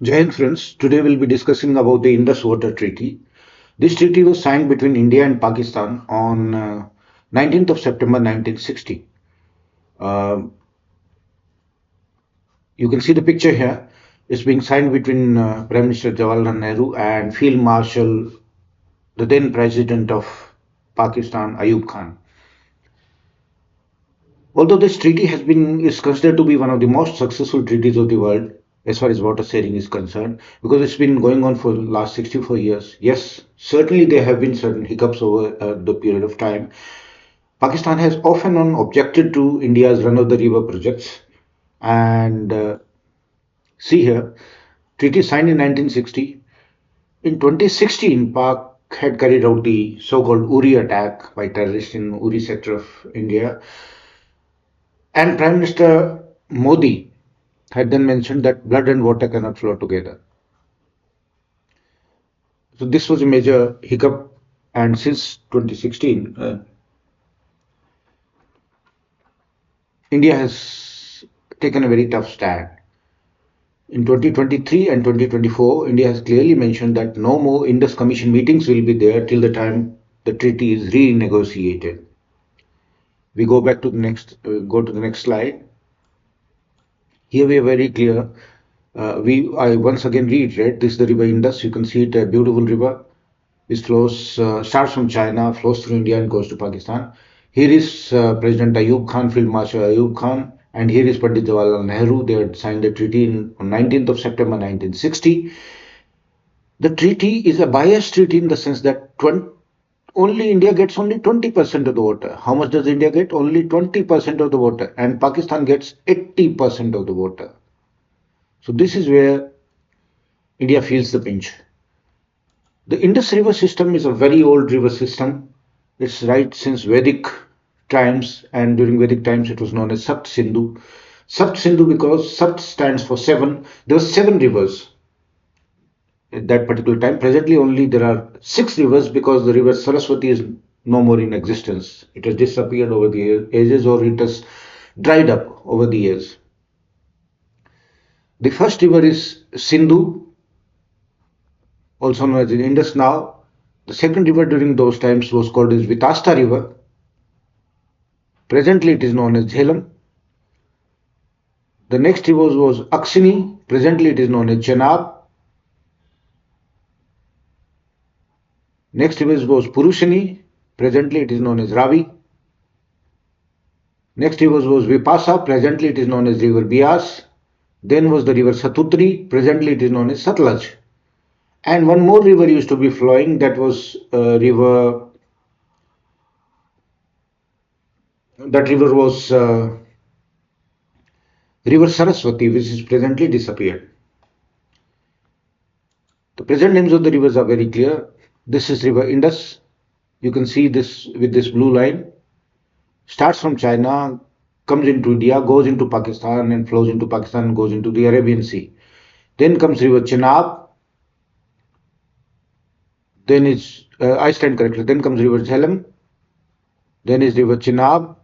Jai Hind friends, today we'll be discussing about the Indus Water Treaty. This treaty was signed between India and Pakistan on 19th of September 1960. Uh, you can see the picture here. It's being signed between Prime Minister Jawaharlal Nehru and Field Marshal, the then President of Pakistan, Ayub Khan. Although this treaty is considered to be one of the most successful treaties of the world as far as water sharing is concerned, because it's been going on for the last 64 years. Yes, certainly there have been certain hiccups over the period of time. Pakistan has off and on objected to India's run-of-the-river projects, and see here, treaty signed in 1960. In 2016, Pak had carried out the so-called Uri attack by terrorists in Uri sector of India. And Prime Minister Modi had then mentioned that blood and water cannot flow together. So this was a major hiccup, and since 2016, India has taken a very tough stand. In 2023 and 2024, India has clearly mentioned that no more Indus Commission meetings will be there till the time the treaty is renegotiated. We go back to the next slide. Here we are very clear. I once again reiterate, this is the river Indus. You can see it, a beautiful river. It flows, starts from China, flows through India and goes to Pakistan. Here is President Ayub Khan, Field Marshal Ayub Khan, and here is Pandit Jawaharlal Nehru. They had signed the treaty on 19th of September 1960. The treaty is a biased treaty in the sense that only India gets only 20% of the water. How much does India get? Only 20% of the water, and Pakistan gets 80% of the water. So this is where India feels the pinch. The Indus River system is a very old river system. It's right since Vedic times, and during Vedic times it was known as Sapt Sindhu. Sapt Sindhu because Sapt stands for seven. There were seven rivers at that particular time. Presently only there are six rivers because the river Saraswati is no more in existence. It has disappeared over the ages, or it has dried up over the years. The first river is Sindhu, also known as the Indus now. The second river during those times was called as Vitasta River. Presently it is known as Jhelum. The next river was Aksini. Presently it is known as Chenab. Next river was Purushani. Presently it is known as Ravi. Next river was Vipasa. Presently it is known as river Bias. Then was the river Satutri. Presently it is known as Satluj. And one more river used to be flowing, that was river. That river was river Saraswati, which is presently disappeared. The present names of the rivers are very clear. This is river Indus. You can see this with this blue line. Starts from China, comes into India, goes into Pakistan, and flows into Pakistan and goes into the Arabian Sea. Then comes river Chenab. Then is I stand corrected. Then comes river Jhelum. Then is river Chenab.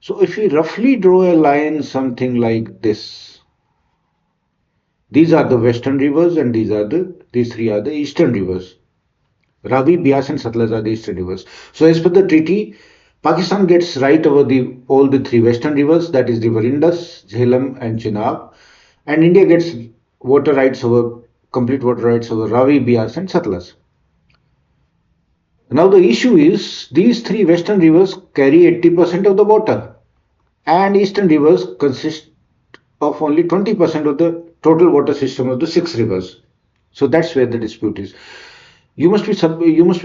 So if we roughly draw a line something like this, these are the western rivers, and these three are the eastern rivers. Ravi, Bias, and Satluj are the eastern rivers. So as per the treaty, Pakistan gets right over all the three western rivers, that is river Indus, Jhelum, and Chenab, and India gets complete water rights over Ravi, Bias, and Satluj. Now the issue is these three western rivers carry 80% of the water, and eastern rivers consist of only 20% of the total water system of the six rivers. So that's where the dispute is. You must be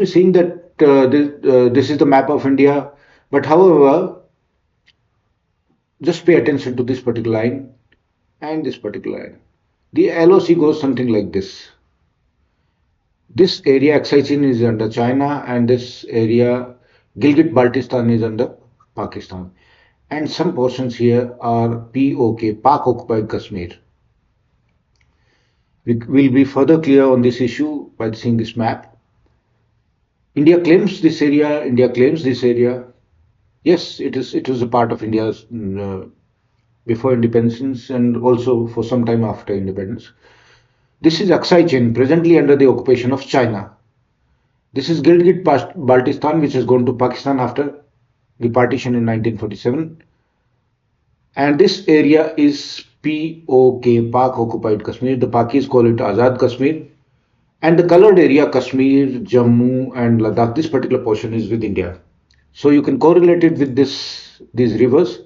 seeing that this is the map of India, but however, just pay attention to this particular line and this particular line. The LOC goes something like this. This area Excisin is under China, and this area Gilgit-Baltistan is under Pakistan. And some portions here are POK, Pak Occupied Kashmir. We will be further clear on this issue by seeing this map. India claims this area. Yes, it was a part of India's before independence and also for some time after independence. This is Aksai chain, presently under the occupation of China. This is Gilgit-Baltistan, which has gone to Pakistan after the partition in 1947. And this area is POK, Pak Occupied Kashmir. The Pakis call it Azad Kashmir. And the colored area, Kashmir, Jammu, and Ladakh, this particular portion is with India. So you can correlate it with these rivers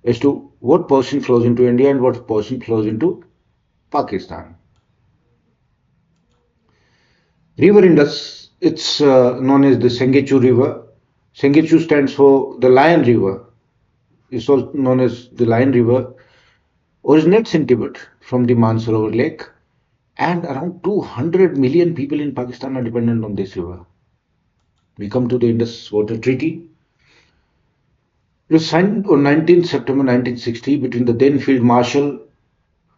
as to what portion flows into India and what portion flows into Pakistan. River Indus, it's known as the Sengechu River. Sengechu stands for the Lion River. It's also known as the Lion River. Originates in Tibet from the Mansarovar Lake, and around 200 million people in Pakistan are dependent on this river. We come to the Indus Water Treaty. It was signed on 19th September 1960 between the then Field Marshal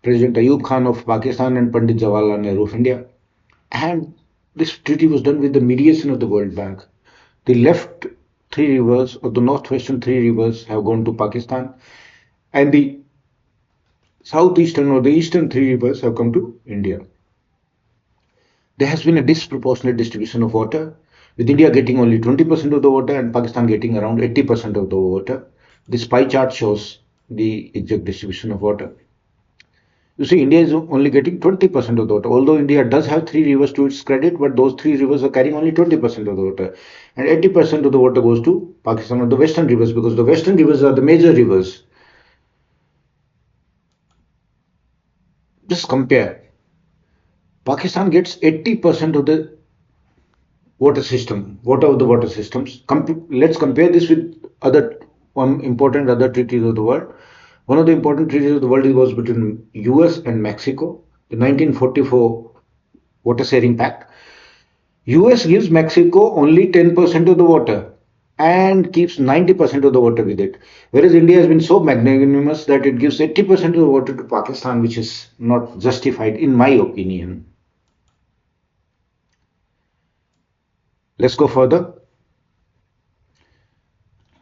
President Ayub Khan of Pakistan and Pandit Jawaharlal Nehru of India. And this treaty was done with the mediation of the World Bank. The left three rivers, or the northwestern three rivers, have gone to Pakistan, and the southeastern or the eastern three rivers have come to India. There has been a disproportionate distribution of water, with India getting only 20% of the water and Pakistan getting around 80% of the water. This pie chart shows the exact distribution of water. You see, India is only getting 20% of the water, although India does have three rivers to its credit, but those three rivers are carrying only 20% of the water. And 80% of the water goes to Pakistan or the western rivers, because the western rivers are the major rivers. Just compare. Pakistan gets 80% of the water of the water systems. Let's compare this with other important other treaties of the world. One of the important treaties of the world was between US and Mexico, the 1944 Water Sharing Pact. US gives Mexico only 10% of the water and keeps 90% of the water with it. Whereas India has been so magnanimous that it gives 80% of the water to Pakistan, which is not justified in my opinion. Let's go further.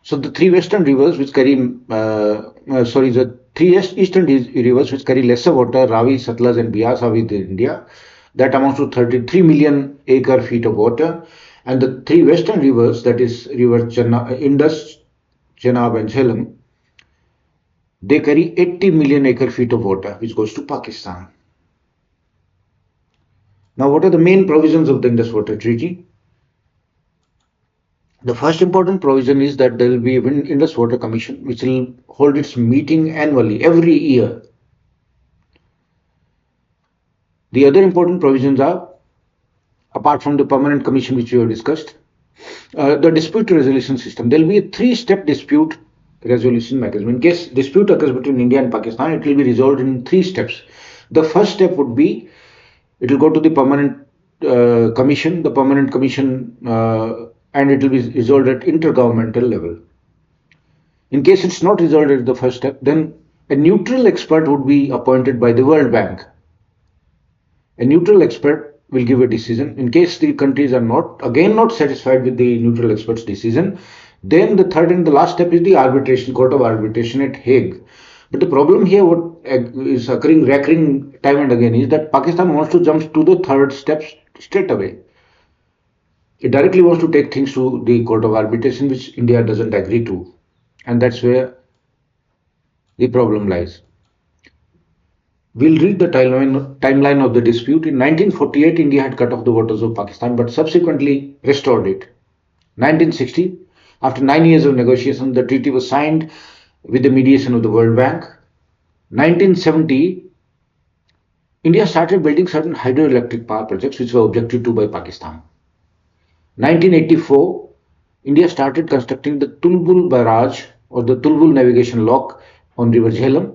So the three western rivers which carry, the three eastern rivers which carry lesser water, Ravi, Satluj and Beas are with India. That amounts to 33 million acre feet of water. And the three western rivers, that is river Indus, Chenab and Jhelum, they carry 80 million acre feet of water which goes to Pakistan. Now what are the main provisions of the Indus Water Treaty? The first important provision is that there will be an Indus Water Commission which will hold its meeting annually, every year. The other important provisions are, apart from the permanent commission which we have discussed, the dispute resolution system. There will be a three-step dispute resolution mechanism. In case dispute occurs between India and Pakistan, it will be resolved in three steps. The first step would be, it will go to the permanent commission. The permanent commission and it will be resolved at intergovernmental level. In case it's not resolved at the first step, then a neutral expert would be appointed by the World Bank. A neutral expert will give a decision. In case the countries are not satisfied with the neutral expert's decision, then the third and the last step is the court of arbitration at Hague. But the problem here, what is recurring time and again, is that Pakistan wants to jump to the third step straight away. It directly wants to take things to the court of arbitration, which India doesn't agree to. And that's where the problem lies. We'll read the timeline of the dispute. In 1948, India had cut off the waters of Pakistan, but subsequently restored it. 1960, after 9 years of negotiation, the treaty was signed with the mediation of the World Bank. 1970, India started building certain hydroelectric power projects which were objected to by Pakistan. 1984, India started constructing the Tulbul Barrage or the Tulbul Navigation Lock on River Jhelum,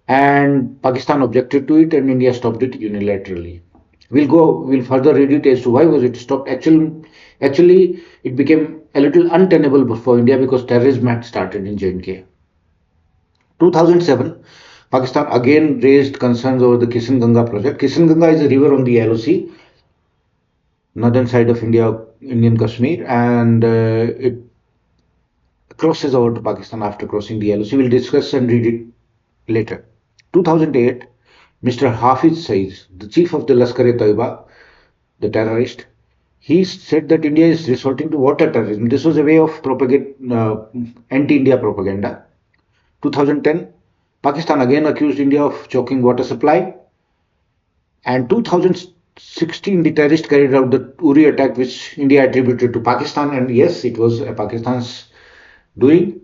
and Pakistan objected to it and India stopped it unilaterally. We'll further read it as to why was it stopped. Actually, it became a little untenable for India because terrorism had started in J&K. 2007, Pakistan again raised concerns over the Kishan Ganga project. Kishan Ganga is a river on the Yellow Sea, northern side of Indian Kashmir, and it crosses over to Pakistan after crossing the Yellow Sea. We'll discuss and read it later. 2008, Mr. Hafiz Saeed, the chief of the Lashkar-e-Taiba, the terrorist, he said that India is resorting to water terrorism. This was a way of anti-India propaganda. 2010, Pakistan again accused India of choking water supply. And 2016, the terrorists carried out the Uri attack, which India attributed to Pakistan. And yes, it was Pakistan's doing.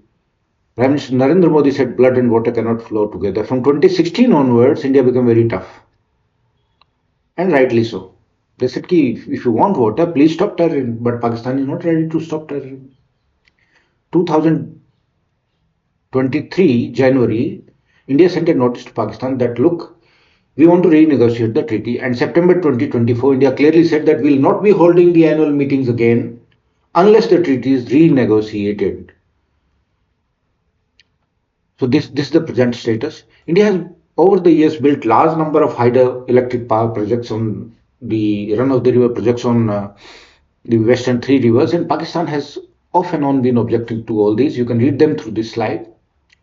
Prime Minister Narendra Modi said blood and water cannot flow together. From 2016 onwards, India became very tough. And rightly so. They said, if you want water, please stop terrorism. But Pakistan is not ready to stop terrorism. 2023, January, India sent a notice to Pakistan that, look, we want to renegotiate the treaty. And September 2024, India clearly said that we will not be holding the annual meetings again unless the treaty is renegotiated. So this is the present status. India has over the years built large number of hydroelectric power projects on the run-of-the-river projects on the western three rivers, and Pakistan has off and on been objecting to all these. You can read them through this slide.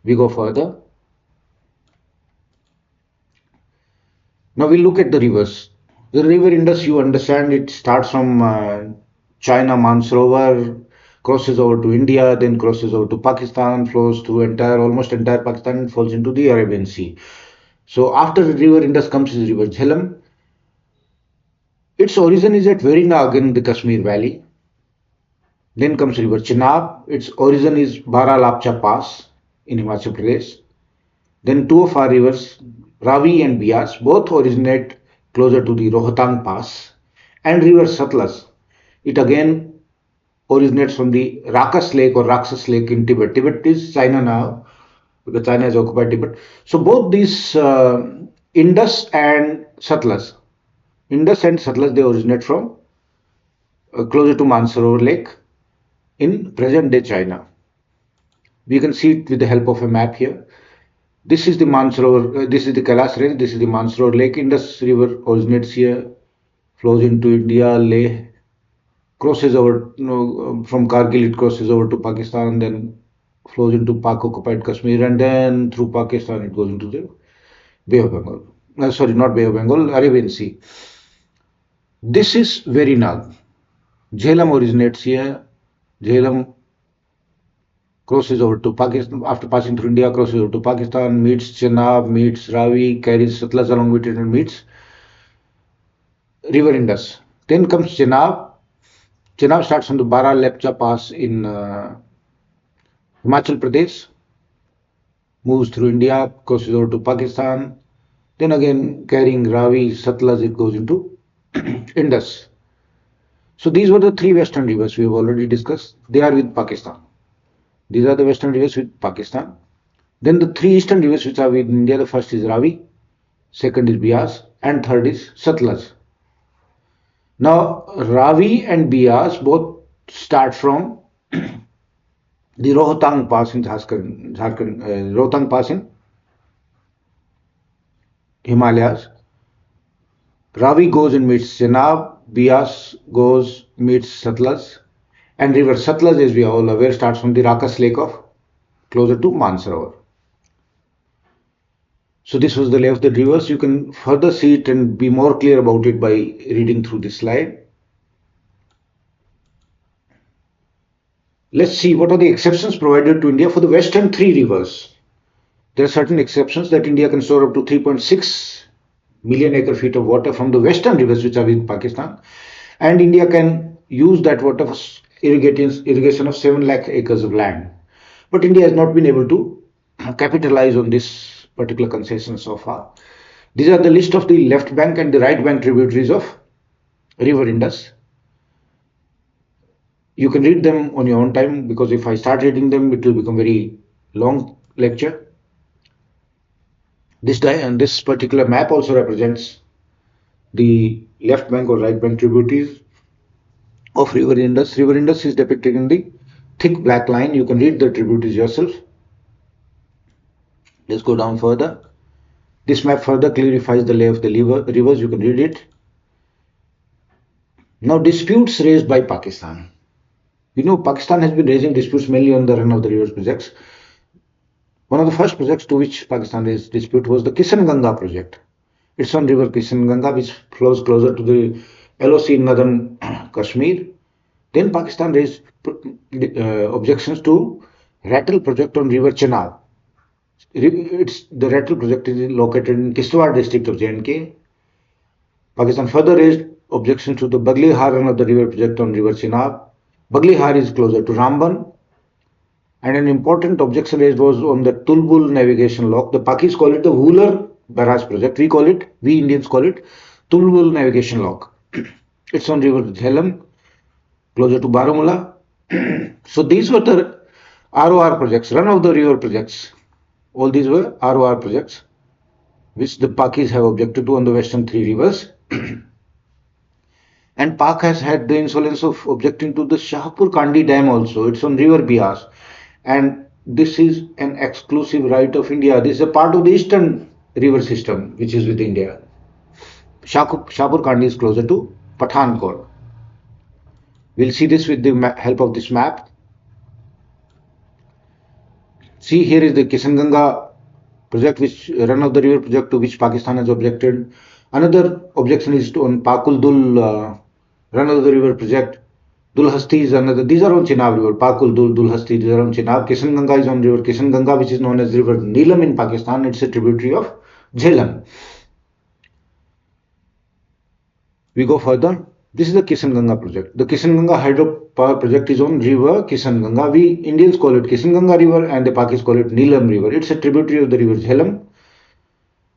We go further. Now we look at the rivers. The river Indus, you understand, it starts from China, Mansarovar, crosses over to India, then crosses over to Pakistan, flows through almost entire Pakistan, and falls into the Arabian Sea. So after the river Indus comes the river Jhelum. Its origin is at Verinag in the Kashmir Valley. Then comes river Chenab. Its origin is Bara-Lapcha Pass in Himachal Pradesh. Then two of our rivers, Ravi and Bias, both originate closer to the Rohtang Pass. And river Satluj, it again originates from the Rakas Lake or Raksas Lake in Tibet. Tibet is China now, because China has occupied Tibet. So both these Indus and Satluj, they originate from closer to Mansarovar Lake in present-day China. We can see it with the help of a map here. This is the Mansarovar, this is the Kailash range, this is the Mansarovar Lake. Indus River originates here, flows into India, Leh, crosses over, from Kargil it crosses over to Pakistan, then flows into Pak-occupied Kashmir, and then through Pakistan it goes into the Bay of Bengal. Sorry, not Bay of Bengal, Arabian Sea. This is Verinag. Jhelum originates here. Jhelum crosses over to Pakistan, after passing through India, crosses over to Pakistan, meets Chenab, meets Ravi, carries Satluj along with it, and meets river Indus. Then comes Chenab. Chenab starts from the Bara-Lepcha Pass in Himachal Pradesh, moves through India, crosses over to Pakistan. Then again, carrying Ravi, Satluj, it goes into Indus. So these were the three western rivers we have already discussed. They are with Pakistan. These are the western rivers with Pakistan. Then the three eastern rivers which are with India, the first is Ravi, second is Bias, and third is Satluj. Now, Ravi and Bias both start from the Rohtang Pass in Jharkhand, Rohtang Pass in Himalayas. Ravi goes and meets Chenab, Bias goes, meets Satluj, and river Satluj, as we are all aware, starts from the Rakas Lake of closer to Mansarovar. So this was the lay of the rivers. You can further see it and be more clear about it by reading through this slide. Let's see what are the exceptions provided to India for the western three rivers. There are certain exceptions that India can store up to 3.6 million acre feet of water from the western rivers which are with Pakistan, and India can use that water for irrigation of 7 lakh acres of land. But India has not been able to capitalize on this particular concession so far. These are the list of the left bank and the right bank tributaries of river Indus. You can read them on your own time, because if I start reading them, it will become very long lecture. This particular map also represents the left bank or right bank tributaries of river Indus. River Indus is depicted in the thick black line. You can read the tributaries yourself. Let's go down further. This map further clarifies the lay of the rivers. You can read it. Now, disputes raised by Pakistan. Pakistan has been raising disputes mainly on the run of the rivers projects. One of the first projects to which Pakistan raised dispute was the Kishan Ganga project. It's on river Kishan Ganga, which flows closer to the LOC in northern Kashmir. Then Pakistan raised objections to Rattle project on river Chenab. The Rattle project is located in Kishtwar district of J&K. Pakistan further raised objections to the Bagli Har run of the river project on river Chenab. Bagli Har is closer to Ramban. And an important objection raised was on the Tulbul navigation lock. The Pakis call it the Wooler Barrage project. We Indians call it Tulbul navigation lock. It's on river Jhelum, closer to Baramulla. So these were the ROR projects, run of the river projects. All these were ROR projects, which the Pakis have objected to on the western three rivers. And Pak has had the insolence of objecting to the Shahpur Kandi Dam also. It's on river Bias. And this is an exclusive right of India. This is a part of the eastern river system, which is with India. Shahpur Kandi is closer to Pathankot. We'll see this with the help of this map. See, here is the Kishan Ganga project, which run of the river project to which Pakistan has objected. Another objection is on Pakul Dul run of the river project. Dulhasti is another. These are on Chenab river. Pakul Dul, Dulhasti, these are on Chenab. Kishan Ganga is on river Kishan Ganga, which is known as river Neelam in Pakistan. It's a tributary of Jhelum. We go further. This is the Kishan Ganga project. The Kishan Ganga hydropower project is on river Kishan Ganga. We Indians call it Kishan Ganga river and the Pakis call it Neelam river. It's a tributary of the river Jhelum.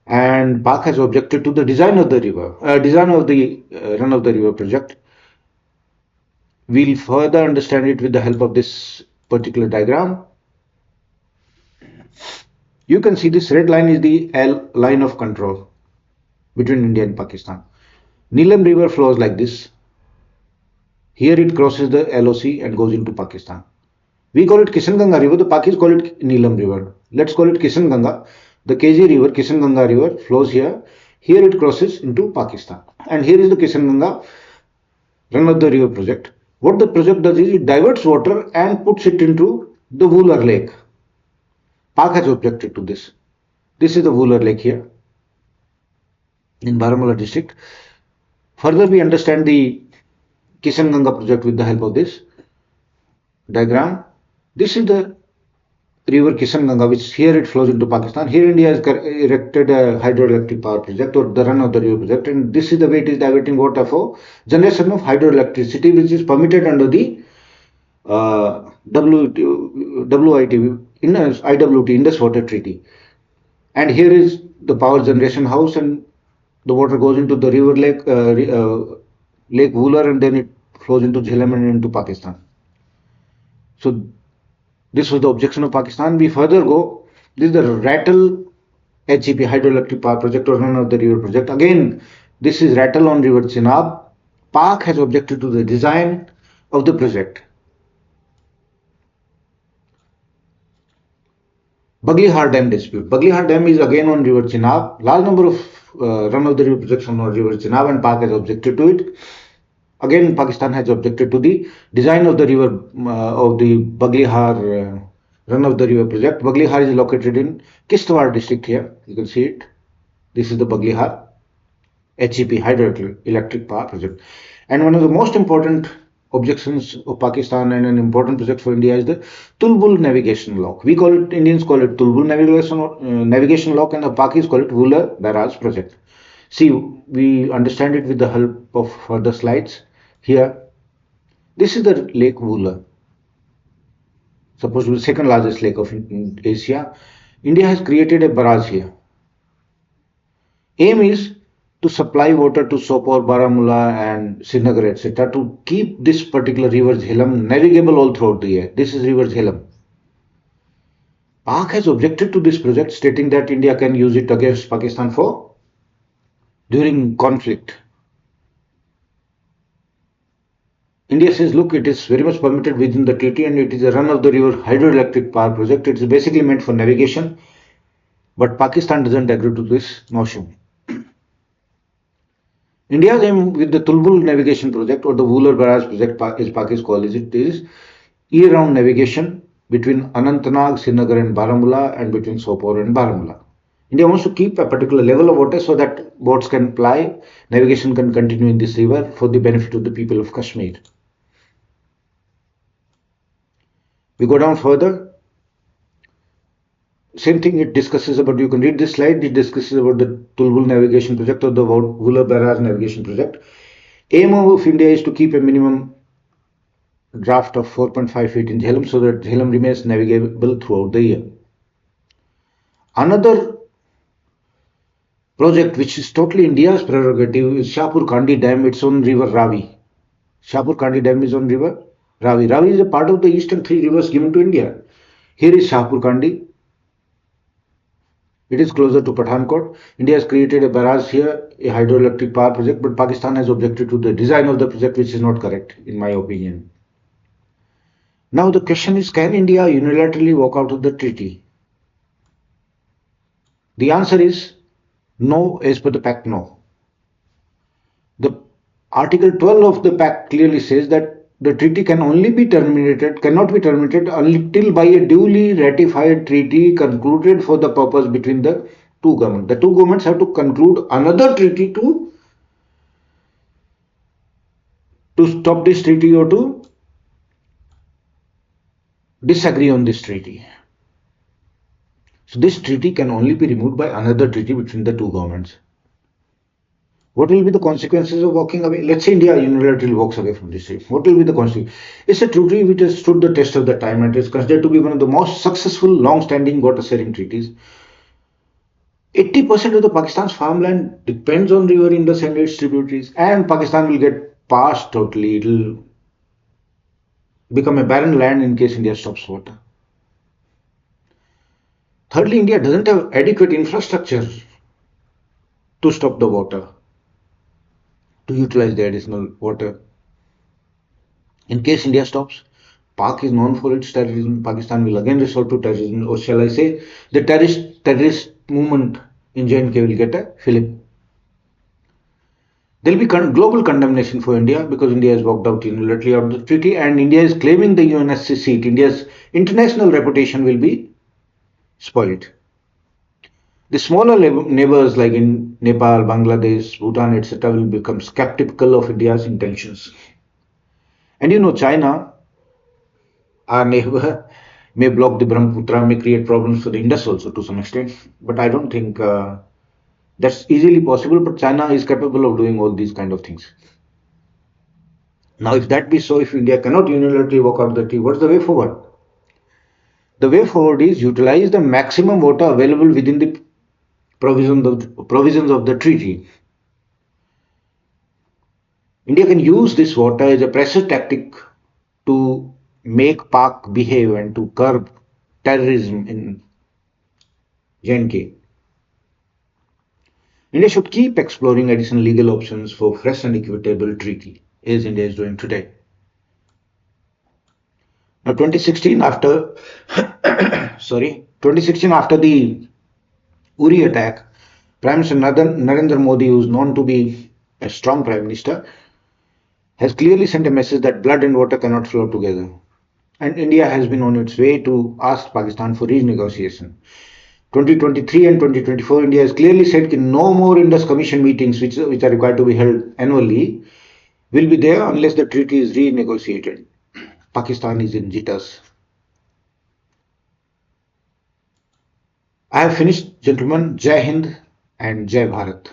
And Pak has objected to the design of the river, design of the run of the river project. We'll further understand it with the help of this particular diagram. You can see this red line is the L line of control between India and Pakistan. Neelam river flows like this. Here it crosses the LOC and goes into Pakistan. We call it Kishan Ganga river, the Pakis call it Neelam river. Let's call it Kishan Ganga. The KG river, Kishan Ganga river flows here. Here it crosses into Pakistan. And here is the Kishan Ganga run of the river project. What the project does is it diverts water and puts it into the Wooler Lake. Pak has objected to this. This is the Wooler Lake here in Baramulla district. Further, we understand the Kishan Ganga project with the help of this diagram. This is the river Kishan Ganga, which here it flows into Pakistan. Here India has erected a hydroelectric power project or the run of the river project, and this is the way it is diverting water for generation of hydroelectricity, which is permitted under the IWT, Indus Water Treaty. And here is the power generation house, and the water goes into the river Lake Wooler, and then it flows into Jhelum and into Pakistan. So this was the objection of Pakistan. We further go. This is the Rattle HEP, hydroelectric power project or run of the river project. Again, this is Rattle on river Chenab. Pak has objected to the design of the project. Bagli Har Dam dispute. Bagli Har Dam is again on river Chenab. Large number of run of the river projects on river Chenab, and Pak has objected to it. Again, Pakistan has objected to the design of the river of the Bagli Har run of the river project. Bagli Har is located in Kishtwar district here. You can see it. This is the Bagli Har HEP, hydroelectric power project. And one of the most important objections of Pakistan and an important project for India is the Tulbul navigation lock. We call it, Indians call it Tulbul navigation lock, and the Pakis call it Wooler Barrage project. See, we understand it with the help of further slides. Here, this is the Lake Wooler, supposed to be the second largest lake of Asia. India has created a barrage here. Aim is to supply water to Sopore, Baramulla and Srinagar, etc. to keep this particular river Jhelum navigable all throughout the year. This is river Jhelum. Pak has objected to this project, stating that India can use it against Pakistan during conflict. India says, look, it is very much permitted within the treaty, and it is a run-of-the-river hydroelectric power project. It is basically meant for navigation, but Pakistan doesn't agree to this notion. India's aim with the Tulbul navigation project or the Wooler Barrage project, as Pakistan calls it, is year-round navigation between Anantnag, Srinagar and Baramulla and between Sopore and Baramulla. India wants to keep a particular level of water so that boats can ply, navigation can continue in this river for the benefit of the people of Kashmir. We go down further. Same thing it discusses about, you can read this slide, it discusses about the Tulbul navigation project or the Vular Barrage navigation project. Aim of India is to keep a minimum draft of 4.5 feet in Jhelum so that Jhelum remains navigable throughout the year. Another project which is totally India's prerogative is Shahpur Kandi Dam. It's on river Ravi. Shahpur Kandi Dam is on river Ravi. Ravi is a part of the eastern three rivers given to India. Here is Shahpur Kandi. It is closer to Pathankot. India has created a barrage here, a hydroelectric power project, but Pakistan has objected to the design of the project, which is not correct, in my opinion. Now the question is, can India unilaterally walk out of the treaty? The answer is no, as per the pact, no. The Article 12 of the pact clearly says that the treaty cannot be terminated until by a duly ratified treaty concluded for the purpose between the two governments. The two governments have to conclude another treaty to stop this treaty or to disagree on this treaty. So this treaty can only be removed by another treaty between the two governments. What will be the consequences of walking away? Let's say India unilaterally walks away from this treaty. What will be the consequence? It's a treaty which has stood the test of the time and is considered to be one of the most successful, long-standing water-sharing treaties. 80% of the Pakistan's farmland depends on river Indus and its tributaries, and Pakistan will get passed totally. It will become a barren land in case India stops water. Thirdly, India doesn't have adequate infrastructure to stop the water, to utilize the additional water. In case India stops, Pak is known for its terrorism. Pakistan will again resort to terrorism, or shall I say, the terrorist movement in J&K will get a fillip. There will be global condemnation for India because India has walked out unilaterally out of the treaty, and India is claiming the UNSC seat. India's international reputation will be spoiled. The smaller neighbors like in Nepal, Bangladesh, Bhutan, etc. will become skeptical of India's intentions. And China, our neighbor, may block the Brahmaputra, may create problems for the Indus also to some extent. But I don't think that's easily possible. But China is capable of doing all these kind of things. Now, if that be so, if India cannot unilaterally walk out of the treaty, what's the way forward? The way forward is utilize the maximum water available within the provisions of the treaty. India can use this water as a pressure tactic to make Pak behave and to curb terrorism in J&K. India should keep exploring additional legal options for fresh and equitable treaty, as India is doing today. Now, 2016 after the Uri attack, Prime Minister Narendra Modi, who is known to be a strong Prime Minister, has clearly sent a message that blood and water cannot flow together. And India has been on its way to ask Pakistan for renegotiation. 2023 and 2024, India has clearly said that no more Indus Commission meetings, which are required to be held annually, will be there unless the treaty is renegotiated. Pakistan is in jitters. I have finished, gentlemen. Jai Hind and Jai Bharat.